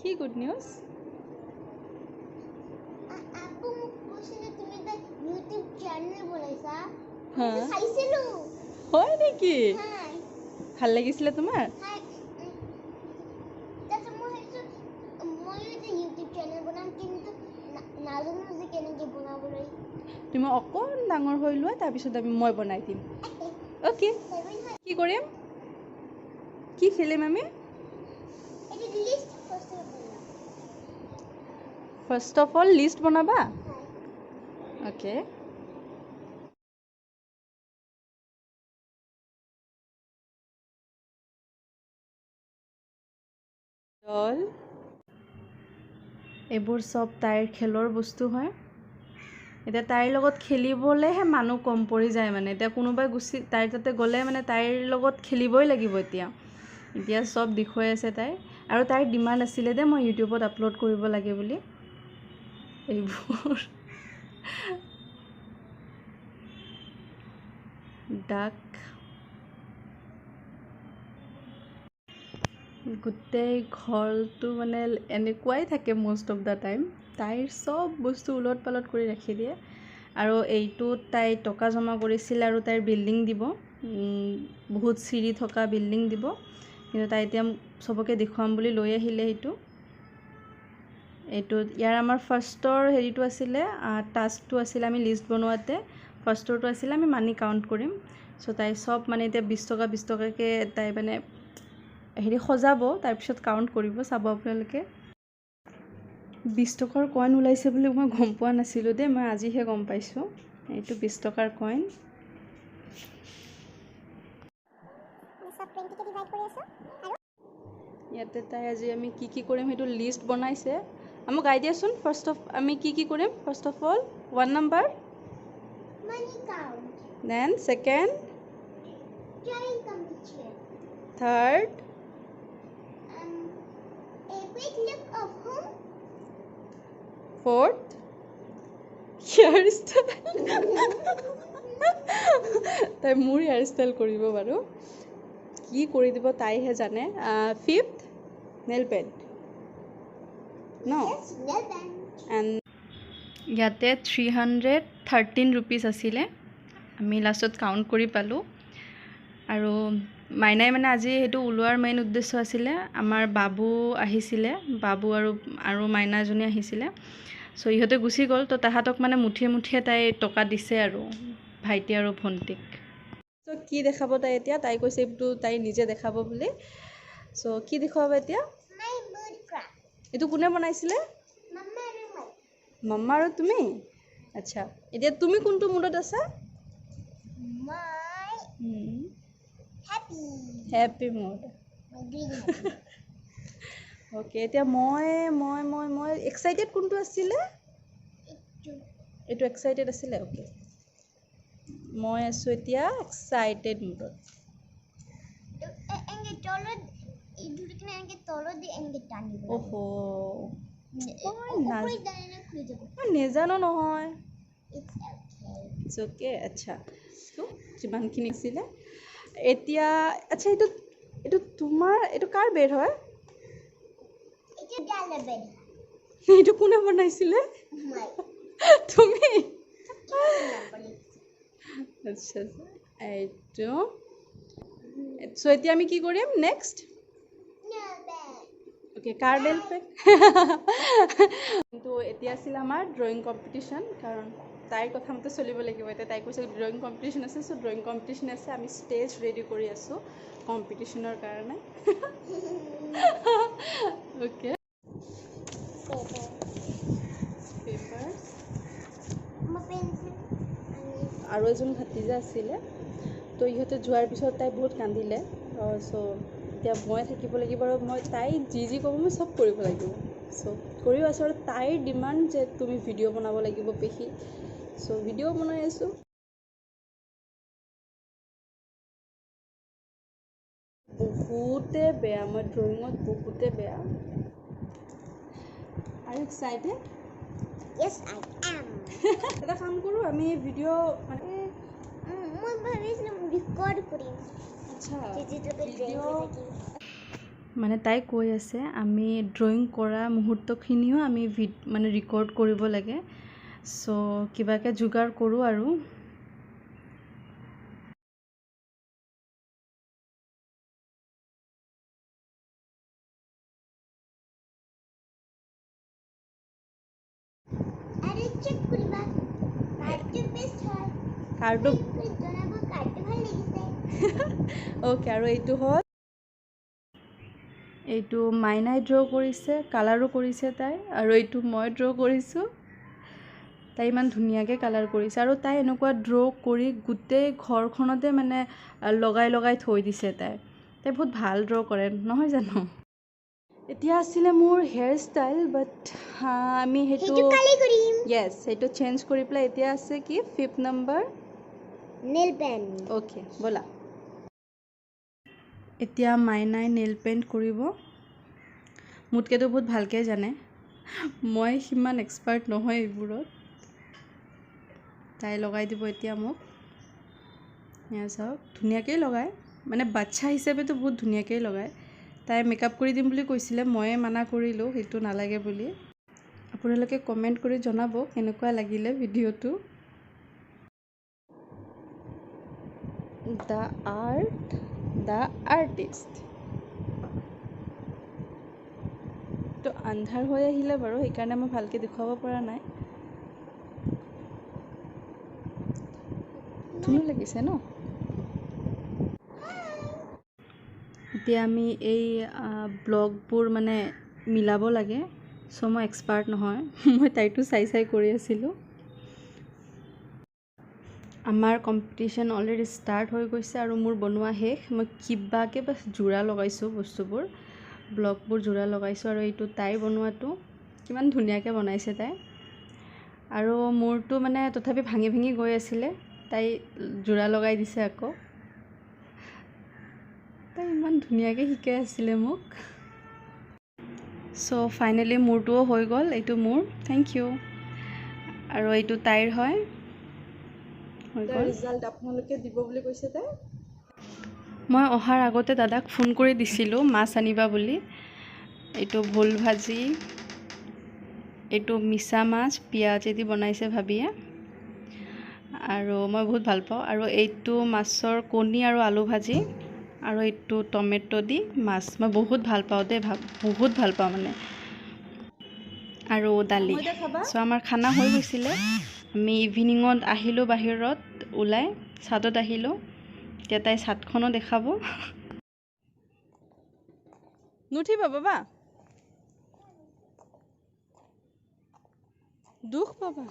কি good news? আপু মোক কৈছিলে তুমি এটা ইউটিউব চেনেল বনাইছা। হা চাইছিলো। হয় নেকি? হাই ভাল লাগিছিলে তোমাৰ? হাই তাতে মই এটা ইউটিউব চেনেল বনাম কিন্তু নাজানো যে কেনেকৈ বনাবলৈ। তুমি অকণ ডাঙৰ হৈ লোৱা, তাৰপিছত মই বনাই দিম। অ'কে, কি কৰিম? কি খেলিম আমি? ফাৰ্ষ্ট অফ অল লিষ্ট বনাবা? অ'কে। এইবোৰ চব তাইৰ খেলৰ বস্তু হয়। এতিয়া তাইৰ লগত খেলিবলৈহে মানুহ কম পৰি যায় মানে। এতিয়া কোনোবাই তাইৰ তাতে গ'লে মানে তাইৰ লগত খেলিবই লাগিব এতিয়া চব দেখুৱাই আছে তাই। আৰু তাইৰ ডিমাণ্ড আছিলে যে মই ইউটিউবত আপলোড কৰিব লাগে বুলি। এইবোৰ ডাক গোটেই ঘৰটো মানে এনেকুৱাই থাকে মষ্ট অফ দ্য টাইম। তাইৰ চব বস্তু উলট পালট কৰি ৰাখি দিয়ে। আৰু এইটোত তাই টকা জমা কৰিছিল আৰু তাইৰ বিল্ডিং দিব, বহুত চিৰি থকা বিল্ডিং দিব। কিন্তু তাই এতিয়া চবকে দেখুৱাম বুলি লৈ আহিলে এইটোত ইয়াৰ আমাৰ ফাৰ্ষ্টৰ হেৰিটো আছিলে, টাস্কটো আছিলে আমি লিষ্ট বনোৱাতে। ফাৰ্ষ্টৰটো আছিলে আমি মানি কাউণ্ট কৰিম। চ' তাই চব মানে এতিয়া 20 টকা 20 টকাকৈ তাই মানে হেৰি সজাব, তাৰপিছত কাউণ্ট কৰিব। চাব আপোনালোকে। 20 টকাৰ কইন ওলাইছে বুলি মই গম পোৱা নাছিলোঁ দেই, মই আজিহে গম পাইছোঁ। এইটো 20 টকাৰ কইন। ইয়াতে তাই আজি আমি কি কৰিম সেইটো লিষ্ট বনাইছে। আমাক গাই দিয়াচোন। আমি কি কৰিম? First of all 1 number, then second, third, fourth, hair style. তাই মোৰ হেয়াৰ ষ্টাইল কৰিব বাৰু, কি কৰি দিব তাইহে জানে। ফিফ্থ, নেল পেণ্ট ন। এণ্ড ইয়াতে 313 ৰুপিজ আছিলে। আমি লাষ্টত কাউণ্ট কৰি পালোঁ। আৰু মাইনাই মানে আজি সেইটো ওলোৱাৰ মেইন উদ্দেশ্য আছিলে, আমাৰ বাবু আহিছিলে, বাবু আৰু মাইনাজনী আহিছিলে। চ' ইহঁতে গুচি গ'ল। তো তাহাঁতক মানে মুঠিয়ে তাই টকা দিছে আৰু ভাইটি আৰু ভণ্টিক। চ' কি দেখাব তাই এতিয়া? তাই কৈছে এইটো তাই নিজে দেখাব বুলি। চ' কি দেখুৱাব এতিয়া? এইটো কোনে বনাইছিলে? মাম্মা আৰু তুমি? আচ্ছা, এতিয়া তুমি কোনটো মুডত আছা? Happy mood. অ'কে, এতিয়া মই এক্সাইটেড কোনটো আছিলে? এইটো এক্সাইটেড আছিলে। অ'কে, মই আছোঁ এতিয়া এক্সাইটেড মুডত। অ'হ, নেজানো নহয়। অ'কে, আচ্ছা, যিমানখিনি আছিলে এতিয়া। আচ্ছা, এইটো তোমাৰ, এইটো কাৰ বেড হয়? এইটো কোনে বনাইছিলে? তুমি? আচ্ছা, এইটো। চ' এতিয়া আমি কি কৰিম নেক্সট? অ'কে, কাৰ নেল পেণ্ট। কিন্তু এতিয়া আছিলে আমাৰ ড্ৰয়িং কম্পিটিশ্যন, কাৰণ তাইৰ কথা মতে চলিব লাগিব। এতিয়া তাই কৈছে ড্ৰয়িং কম্পিটিশ্যন আছে। চ' ড্ৰয়িং কম্পিটিশ্যন আছে, আমি ষ্টেজ ৰেডি কৰি আছোঁ কম্পিটিশ্যনৰ কাৰণে। Okay, paper. আৰু এজন ভাতিজা আছিলে। তো ইহঁতে যোৱাৰ পিছত তাই বহুত কান্দিলে। চ' এতিয়া মই থাকিব লাগিব আৰু তাই যি ক'ব মই চব কৰিব লাগিব। চ' কৰিও আছোঁ। আৰু তাইৰ ডিমাণ্ড যে তুমি ভিডিঅ' বনাব লাগিব পেহী। চ' ভিডিঅ' বনাই আছোঁ। বহুতে বেয়া, মই ড্ৰয়িঙত বহুতে বেয়া। আৰু এক্সাইটেড? এটা কাম কৰোঁ, আমি ভিডিঅ' মানে মই ভাবিছিলোঁ ৰেকৰ্ড কৰিম। আচ্ছা, মানে তাই কৈ আছে আমি ড্ৰয়িং কৰা মুহূৰ্তখিনিও আমি মানে ৰেকৰ্ড কৰিব লাগে চ' কিবাকৈ যোগাৰ কৰোঁ আৰু আৰু চেক কৰিবা কাৰ্ডটো বেষ্ট হয় কাৰ্ডটো জনাব কাৰ্ডটো ভাল লাগিছে অ'কে আৰু এইটো হ'ল এইটো মাইনাই ড্ৰ' কৰিছে কালাৰো কৰিছে তাই আৰু এইটো মই ড্ৰ' কৰিছোঁ তাই ইমান ধুনীয়াকৈ কালাৰ কৰিছে আৰু তাই এনেকুৱা ড্ৰ' কৰি গোটেই ঘৰখনতে মানে লগাই লগাই থৈ দিছে তাই বহুত ভাল ড্ৰ' কৰে নহয় জানো এতিয়া আছিলে মোৰ হেয়াৰ ষ্টাইল বাট আমি সেইটো কালি কৰিম য়েছ সেইটো চেঞ্জ কৰি পেলাই এতিয়া আছে কি 5th number nail PAN okay ব'লা এতিয়া মাইনাই নেইল পেইণ্ট কৰিব মোতকৈতো বহুত ভালকৈ জানে মই সিমান এক্সপাৰ্ট নহয় এইবোৰত তাই লগাই দিব এতিয়া মোক এয়া চাওক ধুনীয়াকৈ লগায় মানে বাচ্ছা হিচাপেতো বহুত ধুনীয়াকৈ লগায় তাই মেকআপ কৰি দিম বুলি কৈছিলে ময়ে মানা কৰিলোঁ সেইটো নালাগে বুলি আপোনালোকে কমেণ্ট কৰি জনাব কেনেকুৱা লাগিলে ভিডিঅ'টো দ্য আৰ্ট দ্য আৰ্টিষ্ট তো আন্ধাৰ হৈ আহিলে বাৰু সেইকাৰণে মই ভালকৈ দেখুৱাব পৰা নাই ধুনীয়া লাগিছে ন এতিয়া আমি এই ব্লগবোৰ মানে মিলাব লাগে চ' মই এক্সপাৰ্ট নহয় মই তাইতো চাই চাই কৰি আছিলোঁ আমাৰ কম্পিটিশ্যন অলৰেডি ষ্টাৰ্ট হৈ গৈছে আৰু মোৰ বনোৱা শেষ মই কিবাকৈ বাছ যোৰা লগাইছোঁ বস্তুবোৰ ব্লগবোৰ যোৰা লগাইছোঁ আৰু এইটো তাই বনোৱাটো কিমান ধুনীয়াকৈ বনাইছে তাই আৰু মোৰটো মানে তথাপি ভাঙি ভাঙি গৈ আছিলে তাই যোৰা লগাই দিছে আকৌ তাই ইমান ধুনীয়াকৈ শিকাই আছিলে মোক চ' ফাইনেলি মোৰটোও হৈ গ'ল এইটো মোৰ থেংক ইউ আৰু এইটো তাইৰ হয় হৈ গ'ল ৰিজাল্ট আপোনালোকে দিব বুলি কৈছে তাই মই অহাৰ আগতে দাদাক ফোন কৰি দিছিলোঁ মাছ আনিবা বুলি এইটো ভোল ভাজি এইটো মিছা মাছ পিঁয়াজেদি বনাইছে ভাবিয়ে আৰু মই বহুত ভাল পাওঁ আৰু এইটো মাছৰ কণী আৰু আলু ভাজি আৰু এইটো টমেটো দি মাছ মই বহুত ভাল পাওঁ দেই বহুত ভাল পাওঁ মানে আৰু দালি চ' আমাৰ খানা হৈ গৈছিলে আমি ইভিনিঙত আহিলোঁ বাহিৰত ওলাই ছাদত আহিলোঁ এতিয়া তাই ছাদখনো দেখাব নুঠিবা বাবা দুখ পাবা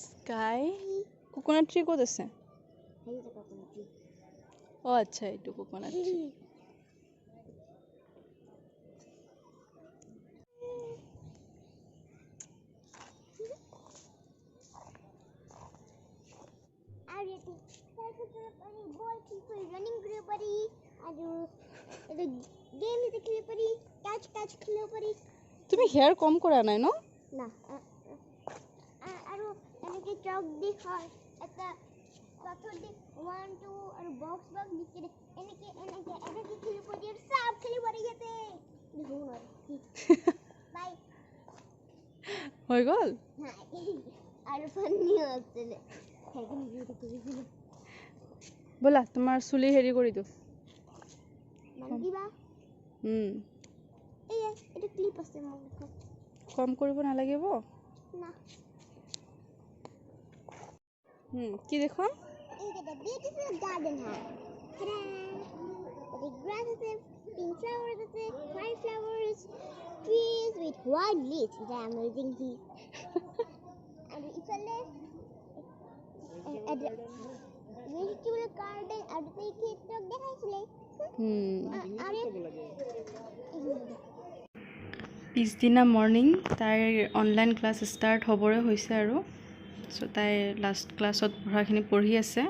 স্কাই কোকোনাট ট্ৰী ক'ত আছে অঁ আচ্ছা এইটো কোকোনাট ট্ৰী আৰু এইটো বল খেলিব ৰানিং কৰিব পাৰি আৰু এইটো গেম খেলিব পাৰি কেচ খেলিব পাৰি তুমি হেয়াৰ কম কৰা নাই ন না আৰু এনেকৈ চক দি হয় এটা পাথৰ দি 1 2 আৰু বক্স লিখি এনেকৈ খেলিব পাৰি আৰু সব খেলিব পাৰি ইয়াতে বাই হৈ গ'ল আৰু ফানিও আছিলে ব'লা তোমাৰ চুলি হেৰি কৰি দিওঁ মানকিবা এইটো ক্লিপ আছে মোৰ কম কৰিব নালাগিব না কি দেখুৱাম এইটা বিউটিফুল গার্ডেন হ্যাঁ tada the grass is pink flowers is white flowers trees with white leaves that are amazing trees and ifale vegetable garden and the TikTok দেখাইছিলে পিছদিনা মৰ্ণিং তাইৰ অনলাইন ক্লাছ ষ্টাৰ্ট হ'বৰে হৈছে আৰু চ' তাই লাষ্ট ক্লাছত পঢ়াখিনি পঢ়ি আছে